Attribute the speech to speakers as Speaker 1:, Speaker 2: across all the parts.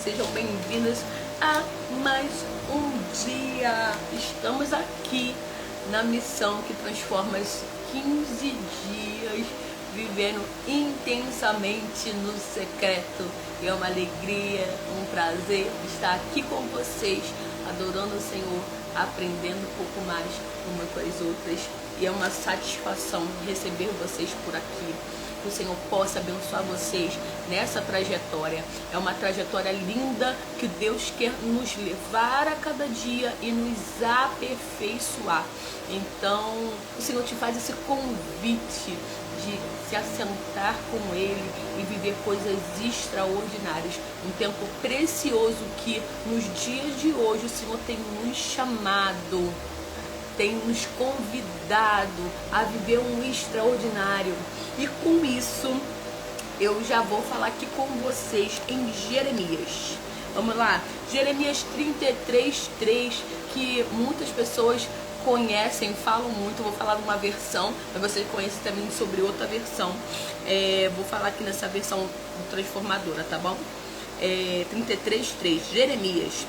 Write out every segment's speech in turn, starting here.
Speaker 1: sejam bem-vindas a mais um dia. Estamos aqui na missão que transforma os 15 dias vivendo intensamente no secreto. E é uma alegria, um prazer estar aqui com vocês, adorando o Senhor, aprendendo um pouco mais umas com as outras. E é uma satisfação receber vocês por aqui. Que o Senhor possa abençoar vocês nessa trajetória. É uma trajetória linda que Deus quer nos levar a cada dia e nos aperfeiçoar. Então, o Senhor te faz esse convite de se assentar com Ele e viver coisas extraordinárias. Um tempo precioso que nos dias de hoje o Senhor tem nos chamado, tem nos convidado a viver um extraordinário. E com isso, eu já vou falar aqui com vocês em Jeremias. Vamos lá, Jeremias 33:3, que muitas pessoas conhecem, falam muito. Vou falar de uma versão, mas vocês conhecem também sobre outra versão. Vou falar aqui nessa versão transformadora, tá bom? 33:3, Jeremias: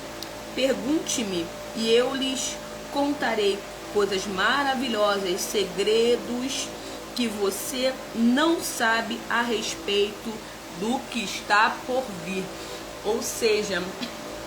Speaker 1: pergunte-me e eu lhes contarei coisas maravilhosas, segredos que você não sabe a respeito do que está por vir. Ou seja,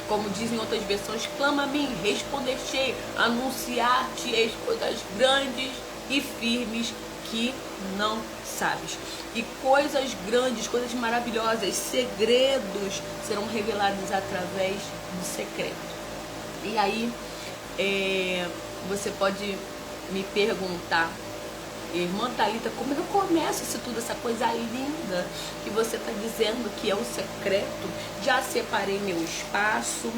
Speaker 1: como dizem outras versões, clama a mim, responder-te, anunciar-te as coisas grandes e firmes que não sabes. E coisas grandes, coisas maravilhosas, segredos serão revelados através do secreto. E aí, você pode me perguntar: irmã Thalita, como eu começo isso tudo, essa coisa linda que você está dizendo que é o secreto? Já separei meu espaço,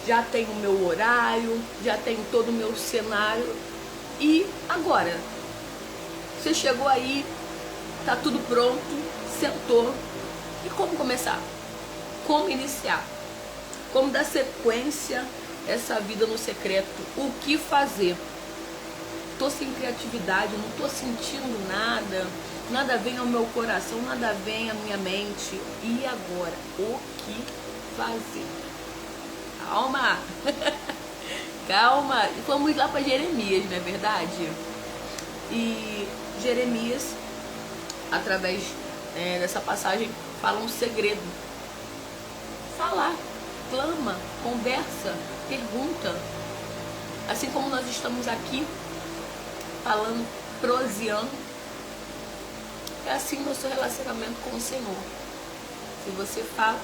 Speaker 1: já tenho o meu horário, já tenho todo o meu cenário. E agora? Você chegou aí, tá tudo pronto, sentou. E como começar? Como iniciar? Como dar sequência a essa vida no secreto? O que fazer? Tô sem criatividade, não tô sentindo nada, nada vem ao meu coração, nada vem à minha mente. E agora? O que fazer? Calma! Calma! Vamos lá para Jeremias, não é verdade? E Jeremias, através dessa passagem, fala um segredo. Falar, clama, conversa, pergunta. Assim como nós estamos aqui falando, proseando, é assim o nosso relacionamento com o Senhor. Se você fala,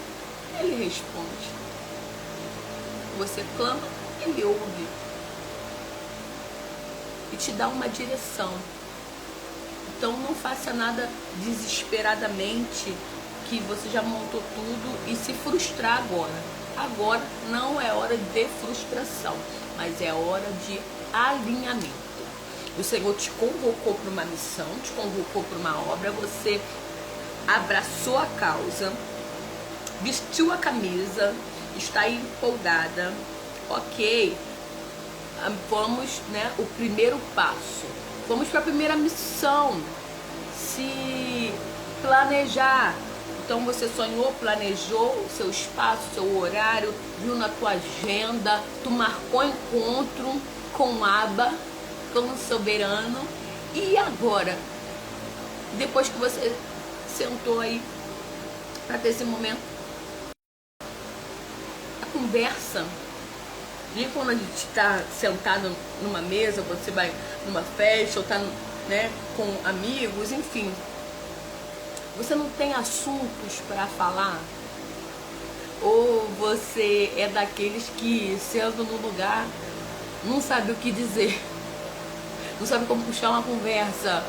Speaker 1: Ele responde. Se você clama, Ele ouve e te dá uma direção. Então não faça nada desesperadamente, que você já montou tudo e se frustrar agora. Agora não é hora de frustração, mas é hora de alinhamento. O Senhor te convocou para uma missão, te convocou para uma obra, você abraçou a causa, vestiu a camisa, está empolgada. Ok, vamos, o primeiro passo. Vamos para a primeira missão, se planejar. Então você sonhou, planejou o seu espaço, o seu horário, viu na tua agenda, tu marcou encontro com Abba, com o soberano. E agora, depois que você sentou aí para ter esse momento, a conversa, nem quando a gente está sentado numa mesa, você vai numa festa ou está com amigos, enfim, você não tem assuntos para falar? Ou você é daqueles que senta no lugar, não sabe o que dizer, não sabe como puxar uma conversa?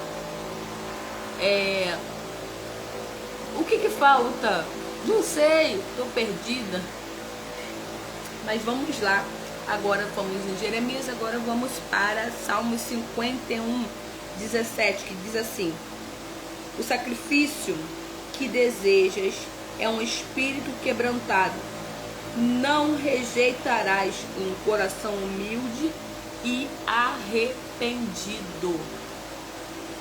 Speaker 1: O que falta? Não sei, estou perdida. Mas vamos lá. Agora fomos em Jeremias, agora vamos para Salmos 51:17, que diz assim: o sacrifício que desejas é um espírito quebrantado. Não rejeitarás um coração humilde e arrependido.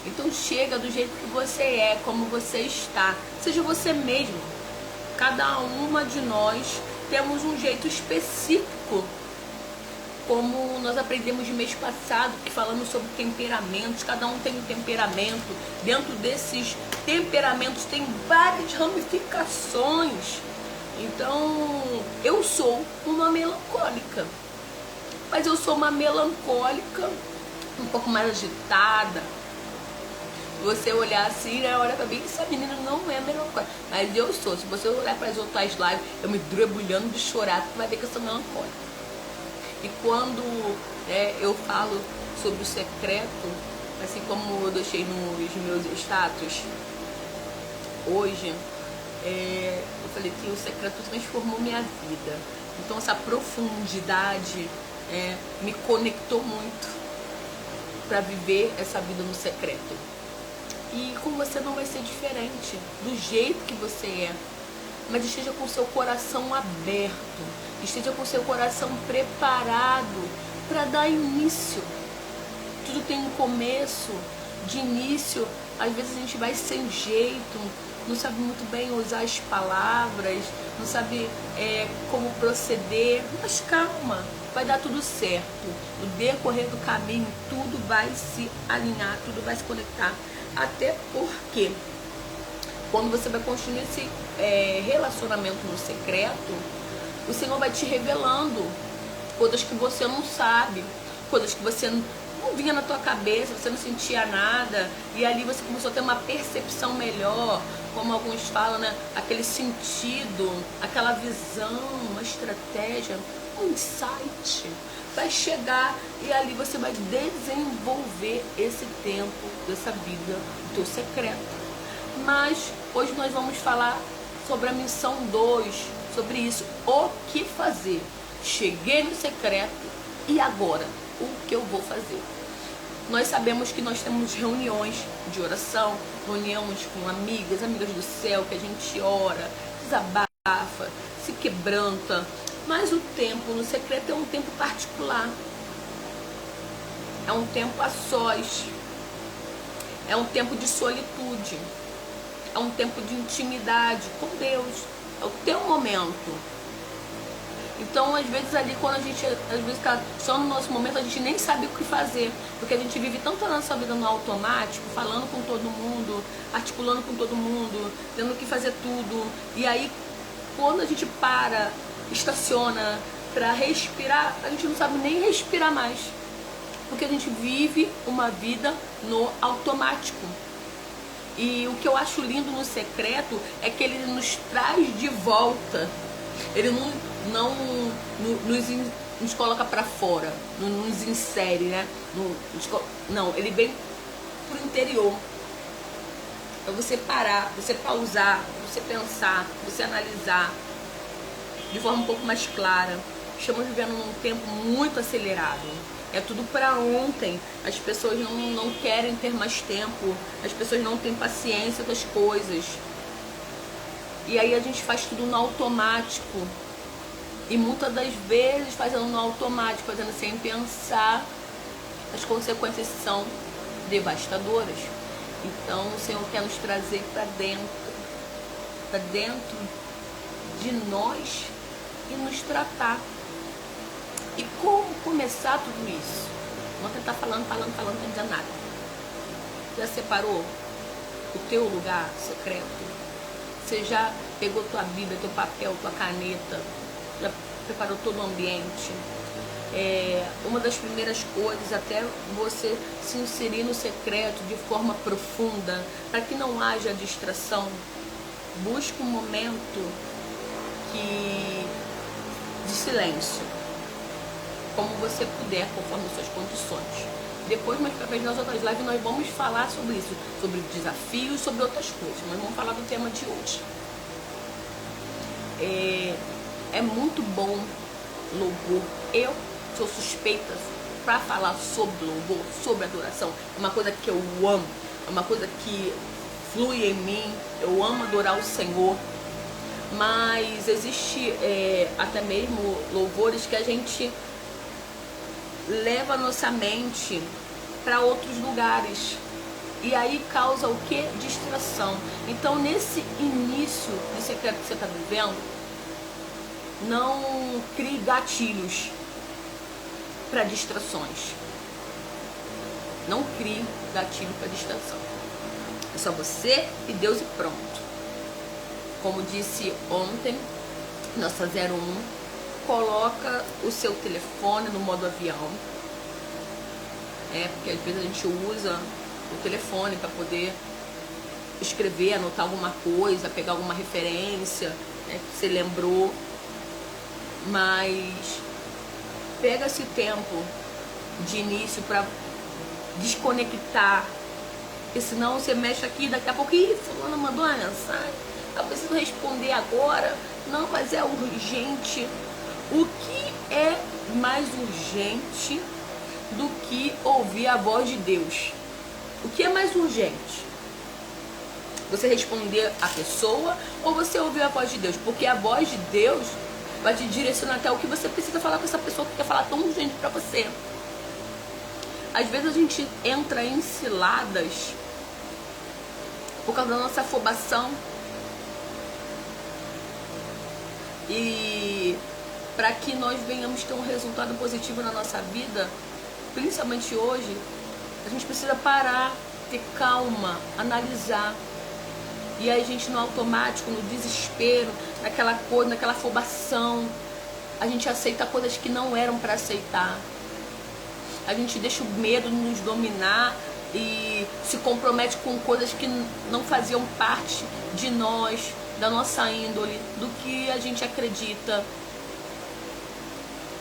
Speaker 1: Então chega do jeito que você é, como você está. Seja você mesmo. Cada uma de nós temos um jeito específico, como nós aprendemos no mês passado, que falamos sobre temperamentos. Cada um tem um temperamento. Dentro desses temperamentos tem várias ramificações. Então, eu sou uma melancólica. Mas eu sou uma melancólica um pouco mais agitada. Você olhar assim, né, olha pra mim, essa menina não é melancólica. Mas eu sou. Se você olhar para as outras lives, eu me drebulhando de chorar, você vai ver que eu sou melancólica. E quando eu falo sobre o secreto, assim como eu deixei nos meus status hoje, eu falei que o secreto transformou minha vida. Então essa profundidade me conectou muito para viver essa vida no secreto. E com você não vai ser diferente, do jeito que você é. Mas esteja com seu coração aberto, esteja com seu coração preparado para dar início. Tudo tem um começo. De início, às vezes a gente vai sem jeito, não sabe muito bem usar as palavras, não sabe como proceder. Mas calma, vai dar tudo certo. No decorrer do caminho, tudo vai se alinhar, tudo vai se conectar. Até porque quando você vai construir esse relacionamento no secreto, o Senhor vai te revelando coisas que você não sabe, coisas que você não vinha na tua cabeça, você não sentia nada, e ali você começou a ter uma percepção melhor, como alguns falam, né? Aquele sentido, aquela visão, uma estratégia, um insight. Vai chegar e ali você vai desenvolver esse tempo dessa vida, do teu secreto. Mas hoje nós vamos falar sobre a missão 2, sobre isso, o que fazer. Cheguei no secreto e agora, o que eu vou fazer? Nós sabemos que nós temos reuniões de oração, reuniões com amigas do céu, que a gente ora, desabafa, se quebranta. Mas o tempo no secreto é um tempo particular. É um tempo a sós. É um tempo de solitude. É um tempo de intimidade com Deus. É o teu momento. Então, às vezes ali, quando a gente, às vezes tá só no nosso momento, a gente nem sabe o que fazer. Porque a gente vive tanto a nossa vida no automático, falando com todo mundo, articulando com todo mundo, tendo que fazer tudo. E aí, quando a gente para, estaciona para respirar, a gente não sabe nem respirar mais. Porque a gente vive uma vida no automático. E o que eu acho lindo no secreto é que ele nos traz de volta. Ele não nos coloca para fora, não nos insere, né? Não, ele vem pro interior. Para você parar, você pausar, você pensar, você analisar de forma um pouco mais clara. Estamos vivendo num tempo muito acelerado. É tudo para ontem. As pessoas não querem ter mais tempo. As pessoas não têm paciência com as coisas. E aí a gente faz tudo no automático. E muitas das vezes fazendo no automático, fazendo sem pensar, as consequências são devastadoras. Então o Senhor quer nos trazer para dentro de nós e nos tratar. E como começar tudo isso? Vamos tentar falando, não dizer nada. Já separou o teu lugar secreto? Você já pegou tua Bíblia, teu papel, tua caneta? Já preparou todo o ambiente? Uma das primeiras coisas, até você se inserir no secreto de forma profunda, para que não haja distração, busque um momento de silêncio, como você puder, conforme as suas condições. Depois, mais pra frente, nas outras lives, nós vamos falar sobre isso, sobre desafios, sobre outras coisas. Nós vamos falar do tema de hoje. É muito bom louvor. Eu sou suspeita para falar sobre louvor, sobre adoração. É uma coisa que eu amo, é uma coisa que flui em mim. Eu amo adorar o Senhor. Mas existe até mesmo louvores que a gente leva a nossa mente para outros lugares. E aí causa o que? Distração. Então, nesse início de secreto que você está vivendo, não crie gatilhos para distrações. Não crie gatilho para distração. É só você e Deus e pronto. Como disse ontem, nossa 01, coloca o seu telefone no modo avião. Porque às vezes a gente usa o telefone para poder escrever, anotar alguma coisa, pegar alguma referência, né, que você lembrou. Mas pega esse tempo de início para desconectar, porque senão você mexe aqui, daqui a pouco, fulano mandou uma mensagem, eu preciso responder agora, não, mas é urgente. O que é mais urgente do que ouvir a voz de Deus? O que é mais urgente? Você responder a pessoa ou você ouvir a voz de Deus? Porque a voz de Deus vai te direcionar até o que você precisa falar com essa pessoa que quer falar tão urgente para você. Às vezes a gente entra em ciladas por causa da nossa afobação. E para que nós venhamos ter um resultado positivo na nossa vida, principalmente hoje, a gente precisa parar, ter calma, analisar. E aí a gente no automático, no desespero, naquela coisa, naquela afobação, a gente aceita coisas que não eram para aceitar. A gente deixa o medo nos dominar e se compromete com coisas que não faziam parte de nós, da nossa índole, do que a gente acredita.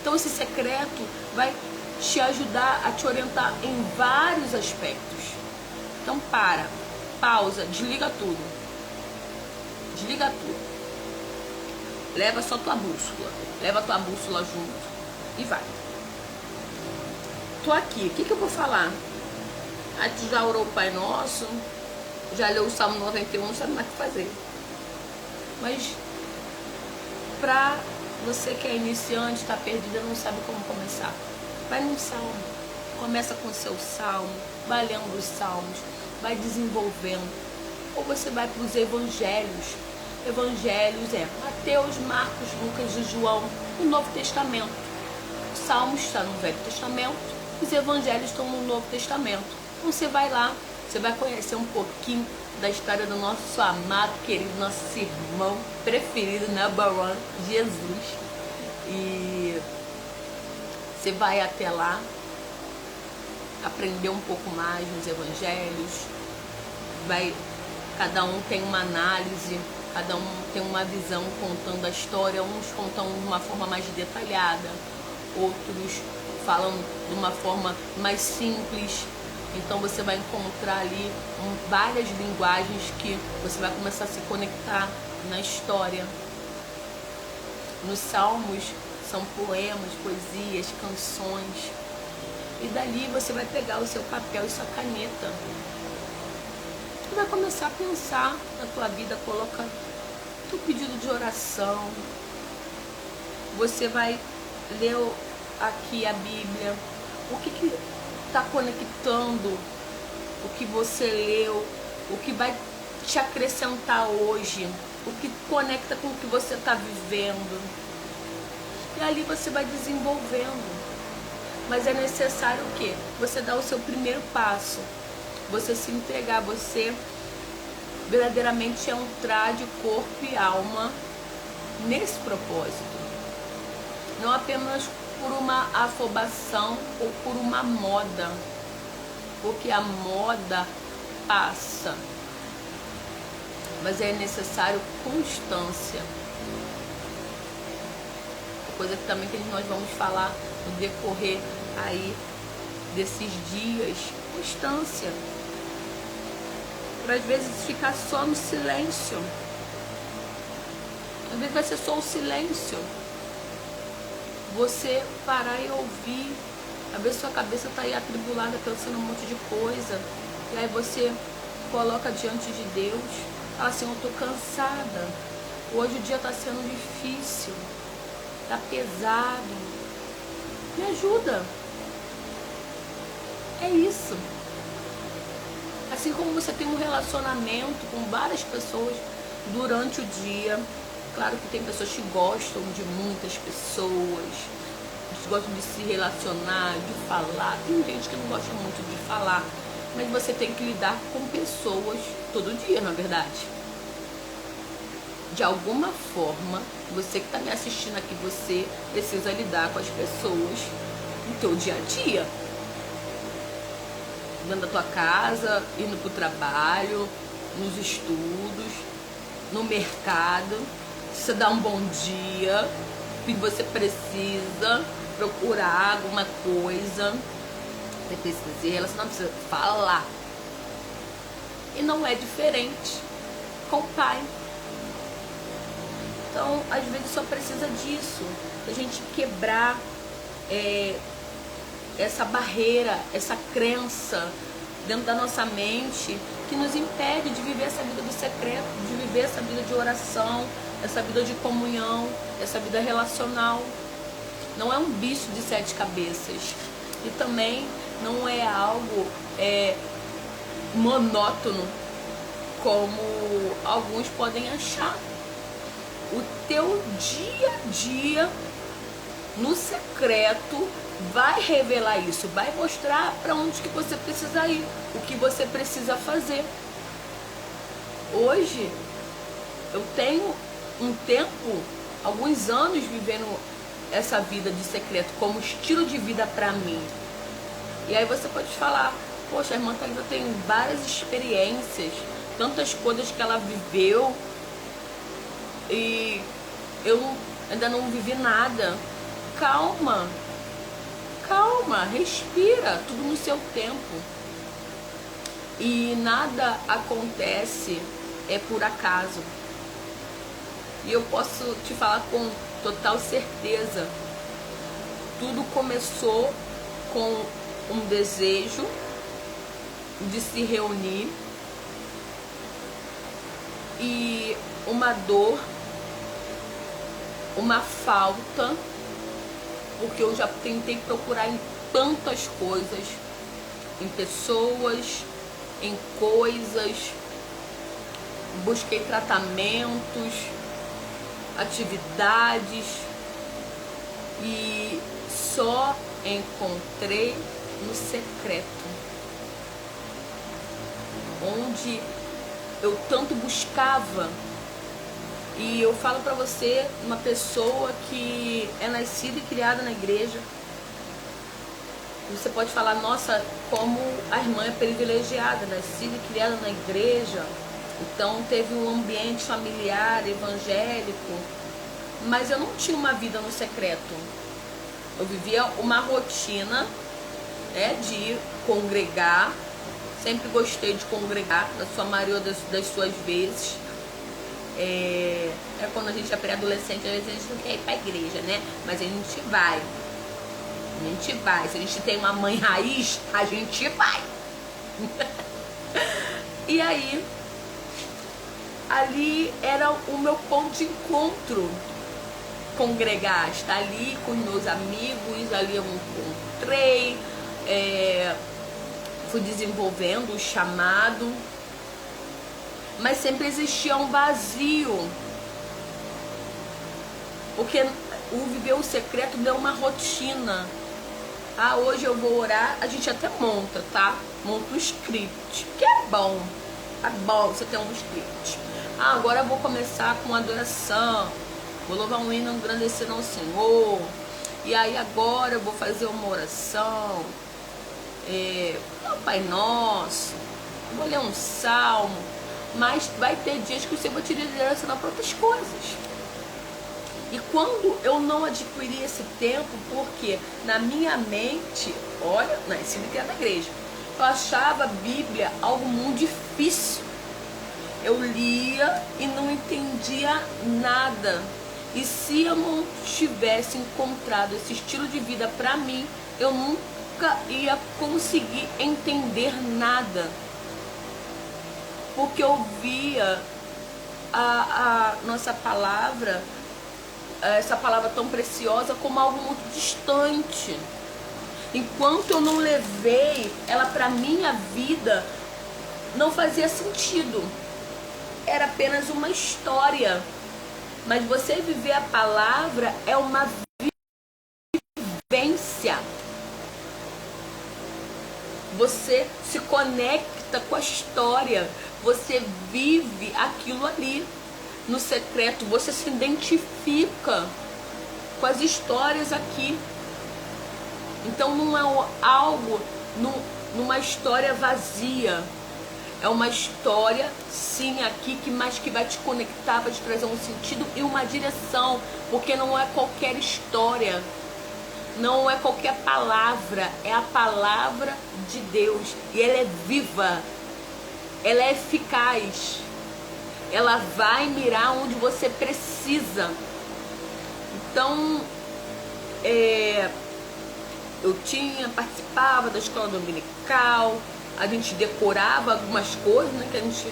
Speaker 1: Então esse secreto vai te ajudar a te orientar em vários aspectos. Então pausa, desliga tudo. Desliga tudo. Leva só tua bússola. Leva tua bússola junto e vai. Tô aqui, o que eu vou falar? Aí tu já orou o Pai Nosso, já leu o Salmo 91, não sabe mais o que fazer. Mas pra você que é iniciante, está perdida, não sabe como começar, vai num salmo. Começa com o seu salmo, vai lendo os salmos, vai desenvolvendo. Ou você vai para os evangelhos. Evangelhos é Mateus, Marcos, Lucas e João, no Novo Testamento. Os salmos estão no Velho Testamento, os evangelhos estão no Novo Testamento. Então você vai lá, você vai conhecer um pouquinho da história do nosso amado, querido, nosso irmão preferido, number one, Jesus. E você vai até lá, aprender um pouco mais nos evangelhos, cada um tem uma análise, cada um tem uma visão contando a história, uns contam de uma forma mais detalhada, outros falam de uma forma mais simples. Então você vai encontrar ali várias linguagens que você vai começar a se conectar na história. Nos salmos são poemas, poesias, canções. E dali você vai pegar o seu papel e sua caneta. E vai começar a pensar na tua vida, coloca teu pedido de oração. Você vai ler aqui a Bíblia. O que está conectando o que você leu, o que vai te acrescentar hoje, o que conecta com o que você está vivendo. E ali você vai desenvolvendo. Mas é necessário o quê? Você dar o seu primeiro passo, você se entregar, você verdadeiramente entrar de corpo e alma nesse propósito. Não apenas por uma afobação ou por uma moda, porque a moda passa, mas é necessário constância. Coisa que também que nós vamos falar no decorrer aí desses dias, constância. Para às vezes ficar só no silêncio. Às vezes vai ser só o silêncio. Você parar e ouvir. Às vezes sua cabeça está aí atribulada, pensando um monte de coisa. E aí você coloca diante de Deus. Fala assim, eu estou cansada. Hoje o dia está sendo difícil. Está pesado. Me ajuda. É isso. Assim como você tem um relacionamento com várias pessoas durante o dia. Claro que tem pessoas que gostam de muitas pessoas, gostam de se relacionar, de falar. Tem gente que não gosta muito de falar, mas você tem que lidar com pessoas todo dia, na verdade. De alguma forma, você que está me assistindo aqui, você precisa lidar com as pessoas no teu dia a dia. Dentro da tua casa, indo para o trabalho, nos estudos, no mercado. Você dá um bom dia, que você precisa procurar alguma coisa. Você precisa se relacionar, precisa falar. E não é diferente com o Pai. Então, às vezes só precisa disso, a gente quebrar essa barreira, essa crença dentro da nossa mente que nos impede de viver essa vida do secreto, de viver essa vida de oração, essa vida de comunhão, essa vida relacional. Não é um bicho de 7 cabeças e também não é algo monótono como alguns podem achar. O teu dia a dia no secreto vai revelar isso, vai mostrar para onde que você precisa ir, o que você precisa fazer. Hoje eu tenho um tempo, alguns anos vivendo essa vida de secreto como estilo de vida para mim. E aí você pode falar, poxa, a irmã Thalita tem várias experiências, tantas coisas que ela viveu e eu ainda não vivi nada. Calma, calma, respira, tudo no seu tempo. E nada acontece por acaso. E eu posso te falar com total certeza, tudo começou com um desejo de se reunir e uma dor, uma falta, porque eu já tentei procurar em tantas coisas, em pessoas, em coisas, busquei tratamentos, atividades e só encontrei no secreto, onde eu tanto buscava. E eu falo pra você, uma pessoa que é nascida e criada na igreja, você pode falar, nossa, como a irmã é privilegiada, nascida e criada na igreja, então teve um ambiente familiar, evangélico, mas eu não tinha uma vida no secreto. Eu vivia uma rotina, de congregar, sempre gostei de congregar, na sua maioria das suas vezes. Quando a gente é pré-adolescente, às vezes a gente não quer ir pra igreja, né? Mas a gente vai. A gente vai. Se a gente tem uma mãe raiz, a gente vai. E aí, ali era o meu ponto de encontro. Congregar, estar ali com os meus amigos, ali eu encontrei, fui desenvolvendo o chamado, mas sempre existia um vazio, porque o viver o secreto deu uma rotina. Hoje eu vou orar, a gente até monta, tá? Monta um script, que é bom você ter um script. Agora eu vou começar com adoração, vou louvar um hino engrandecendo ao Senhor, e aí agora eu vou fazer uma oração, Pai Nosso, vou ler um salmo, mas vai ter dias que o Senhor vai te direcionar para outras coisas. E quando eu não adquiri esse tempo, porque na minha mente, olha, nasci na igreja, eu achava a Bíblia algo muito difícil. Eu lia e não entendia nada. E se eu não tivesse encontrado esse estilo de vida para mim, eu nunca ia conseguir entender nada. Porque eu via a nossa palavra, essa palavra tão preciosa, como algo muito distante. Enquanto eu não levei ela para minha vida, não fazia sentido. Era apenas uma história. Mas você viver a palavra é uma vivência. Você se conecta com a história. Você vive aquilo ali. No secreto, você se identifica com as histórias aqui. Então não é algo, numa história vazia. É uma história, sim, aqui, mas que vai te conectar, vai te trazer um sentido e uma direção. Porque não é qualquer história, não é qualquer palavra, é a palavra de Deus. E ela é viva, ela é eficaz, ela vai mirar onde você precisa. Então, eu participava da escola dominical, a gente decorava algumas coisas, né, que a gente,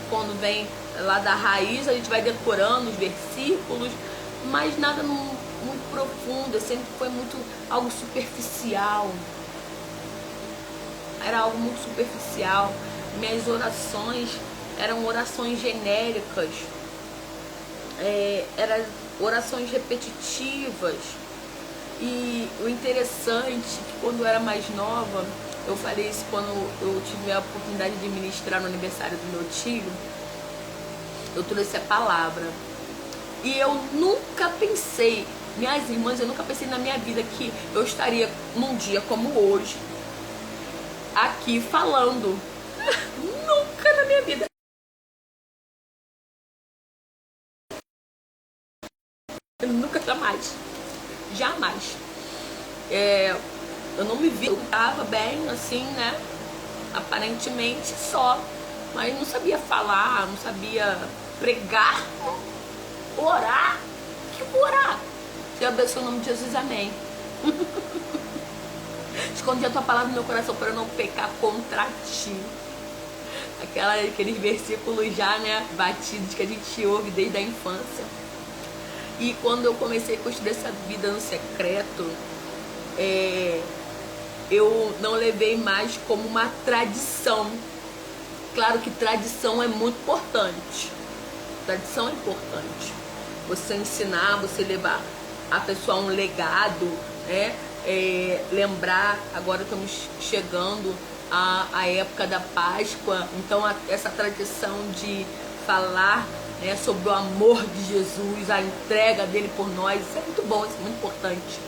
Speaker 1: quando vem lá da raiz, a gente vai decorando os versículos, mas nada muito profundo, sempre foi algo superficial. Era algo muito superficial. Minhas orações eram orações genéricas, eram orações repetitivas. E o interessante é que quando eu era mais nova, eu falei isso quando eu tive a oportunidade de ministrar no aniversário do meu tio, eu trouxe a palavra. E eu nunca pensei, minhas irmãs, eu nunca pensei na minha vida que eu estaria num dia como hoje, aqui falando. Nunca na minha vida. Nunca, jamais. Eu não me vi, eu estava bem assim, né? Aparentemente só, mas não sabia falar, não sabia pregar, orar. Que vou orar? Senhor, abençoe o nome de Jesus, amém. Escondi a tua palavra no meu coração para eu não pecar contra ti. Aqueles versículos já, né, batidos que a gente ouve desde a infância. E quando eu comecei a construir essa vida no secreto, eu não levei mais como uma tradição. Claro que tradição é muito importante. Tradição é importante. Você ensinar, você levar a pessoa a um legado, né? Lembrar, agora estamos chegando à época da Páscoa, então essa tradição de falar, né, sobre o amor de Jesus, a entrega dele por nós, isso é muito bom, isso é muito importante.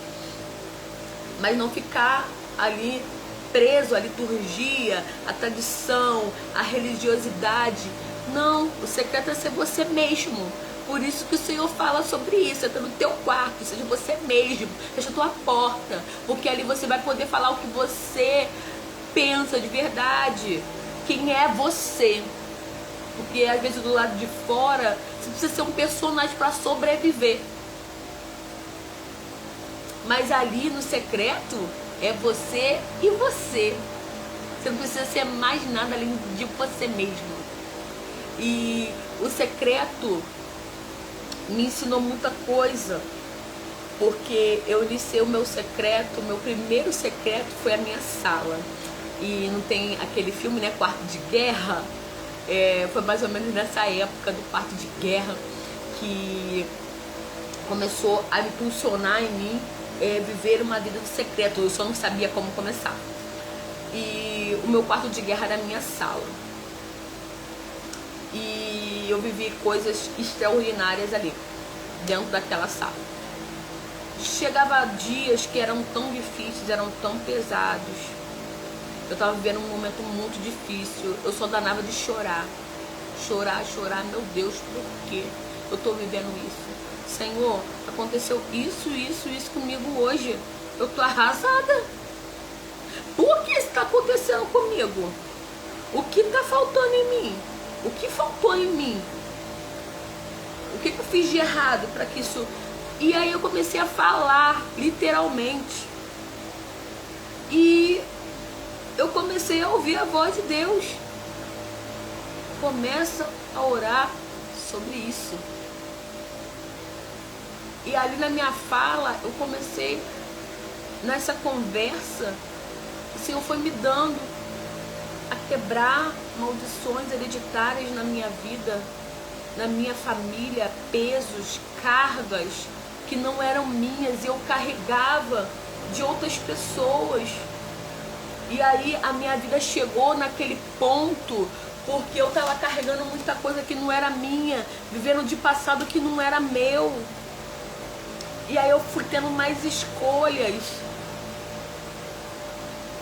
Speaker 1: Mas não ficar ali preso à liturgia, à tradição, à religiosidade. Não, o secreto é ser você mesmo. Por isso que o Senhor fala sobre isso. Entra no teu quarto, seja você mesmo, fecha a tua porta, porque ali você vai poder falar o que você pensa de verdade. Quem é você? Porque às vezes do lado de fora você precisa ser um personagem para sobreviver. Mas ali no secreto é você e você. Você não precisa ser mais nada além de você mesmo. E o secreto me ensinou muita coisa, porque eu iniciei o meu secreto, meu primeiro secreto foi a minha sala. E não tem aquele filme, né, Quarto de Guerra? Foi mais ou menos nessa época do quarto de guerra que começou a impulsionar em mim viver uma vida do secreto. Eu só não sabia como começar. E o meu quarto de guerra era a minha sala. E eu vivi coisas extraordinárias ali, dentro daquela sala. Chegava dias que eram tão difíceis, eram tão pesados. Eu estava vivendo um momento muito difícil. Eu só danava de chorar. Chorar. Meu Deus, por que eu estou vivendo isso? Senhor, aconteceu isso comigo hoje. Eu estou arrasada. Por que isso está acontecendo comigo? O que está faltando em mim? O que faltou em mim? O que eu fiz de errado para que isso... E aí eu comecei a falar, literalmente. E eu comecei a ouvir a voz de Deus. Começa a orar sobre isso. E ali na minha fala, eu comecei, nessa conversa, o Senhor foi me dando a quebrar maldições hereditárias na minha vida, na minha família, pesos, cargas que não eram minhas e eu carregava de outras pessoas. E aí a minha vida chegou naquele ponto porque eu estava carregando muita coisa que não era minha, vivendo de passado que não era meu. E aí eu fui tendo mais escolhas,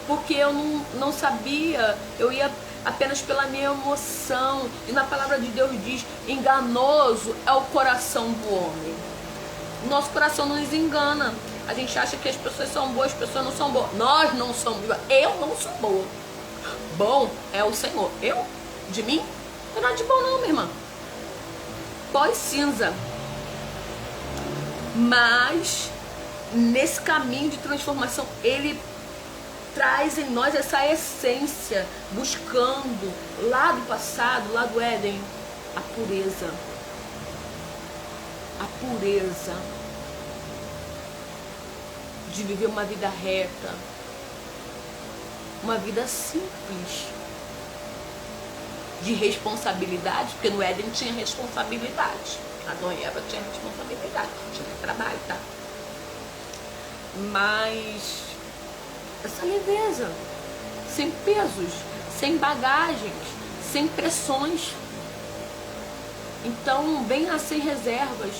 Speaker 1: porque eu não sabia, eu ia apenas pela minha emoção. E na palavra de Deus diz, enganoso é o coração do homem. O nosso coração não nos engana. A gente acha que as pessoas são boas, as pessoas não são boas. Nós não somos boas. Eu não sou boa. Bom é o Senhor. Eu, de mim, não é nada de bom não, minha irmã. Pó e cinza. Mas nesse caminho de transformação, Ele traz em nós essa essência, buscando lá do passado, lá do Éden, a pureza. A pureza de viver uma vida reta, uma vida simples, de responsabilidade, porque no Éden tinha responsabilidade. Adão e Eva tinham responsabilidade, tinha trabalho, tá? Mas essa leveza, sem pesos, sem bagagens, sem pressões. Então, venha sem reservas,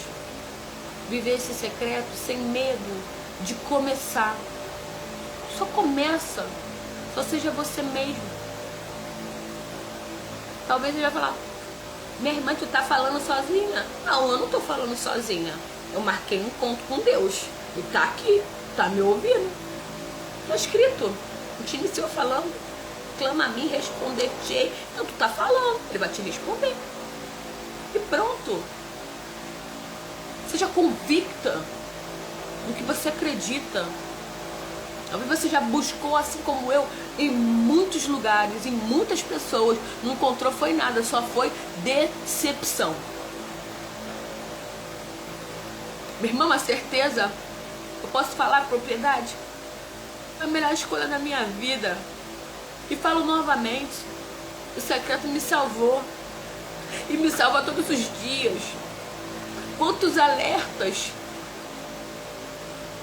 Speaker 1: viver esse secreto sem medo de começar. Só começa, só seja você mesmo. Talvez ele vai falar, minha irmã, tu tá falando sozinha? Não, eu não tô falando sozinha. Eu marquei um encontro com Deus. E tá aqui, tá me ouvindo. Tá escrito. Não te iniciou falando. Clama a mim, responder-te. Então tu tá falando, ele vai te responder. E pronto. Seja convicta no que você acredita. Talvez você já buscou, assim como eu, em muitos lugares, em muitas pessoas. Não encontrou foi nada, só foi decepção. Minha irmã, uma certeza, eu posso falar com propriedade? Foi a melhor escolha da minha vida. E falo novamente, o secreto me salvou. E me salva todos os dias. Quantos alertas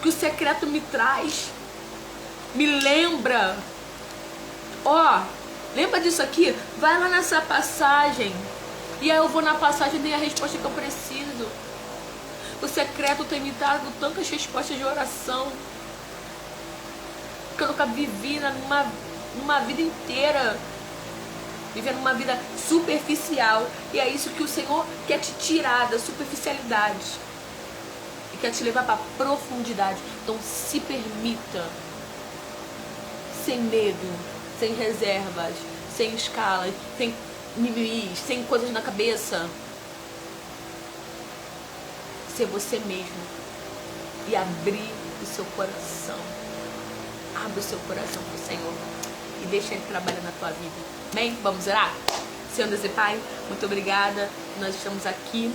Speaker 1: que o secreto me traz. Me lembra. Ó, lembra disso aqui? Vai lá nessa passagem. E aí eu vou na passagem e dei a resposta que eu preciso. O secreto tem me dado tantas respostas de oração que eu nunca vivi numa vida inteira. Vivendo uma vida superficial. E é isso que o Senhor quer te tirar da superficialidade. E quer te levar para a profundidade. Então se permita. Sem medo, sem reservas, sem escalas, sem mimimis, sem coisas na cabeça. Ser você mesmo. E abrir o seu coração. Abre o seu coração para o Senhor. E deixa Ele trabalhar na tua vida. Amém? Vamos orar? Senhor Deus e Pai, muito obrigada. Nós estamos aqui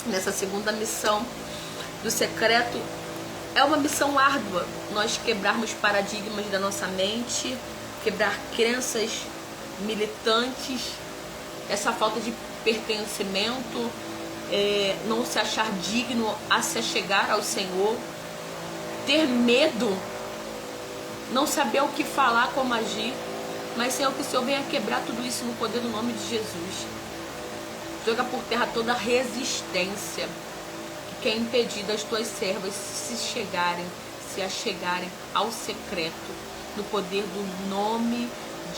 Speaker 1: nessa segunda missão do secreto. É uma missão árdua, nós quebrarmos paradigmas da nossa mente, quebrar crenças militantes, essa falta de pertencimento, não se achar digno a se achegar ao Senhor, ter medo, não saber o que falar, como agir. Mas, Senhor, que o Senhor venha quebrar tudo isso no poder do nome de Jesus. Joga por terra toda resistência que quer impedir das tuas servas se achegarem ao secreto, no poder do nome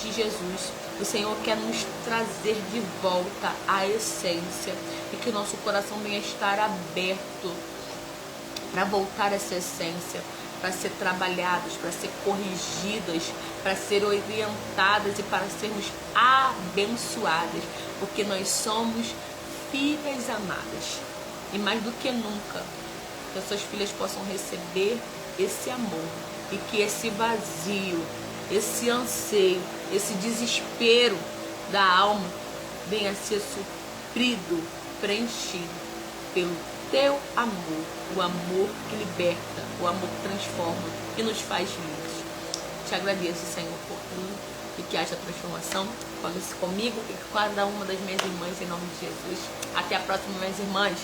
Speaker 1: de Jesus. O Senhor quer nos trazer de volta a essência e que o nosso coração venha estar aberto para voltar a essa essência, para ser trabalhadas, para ser corrigidas, para ser orientadas e para sermos abençoadas, porque nós somos filhas amadas. E mais do que nunca, que essas filhas possam receber esse amor e que esse vazio, esse anseio, esse desespero da alma venha a ser suprido, preenchido pelo teu amor, o amor que liberta, o amor que transforma e nos faz livres. Te agradeço, Senhor, por tudo. e que haja transformação comigo e com cada uma das minhas irmãs, em nome de Jesus. Até a próxima, minhas irmãs.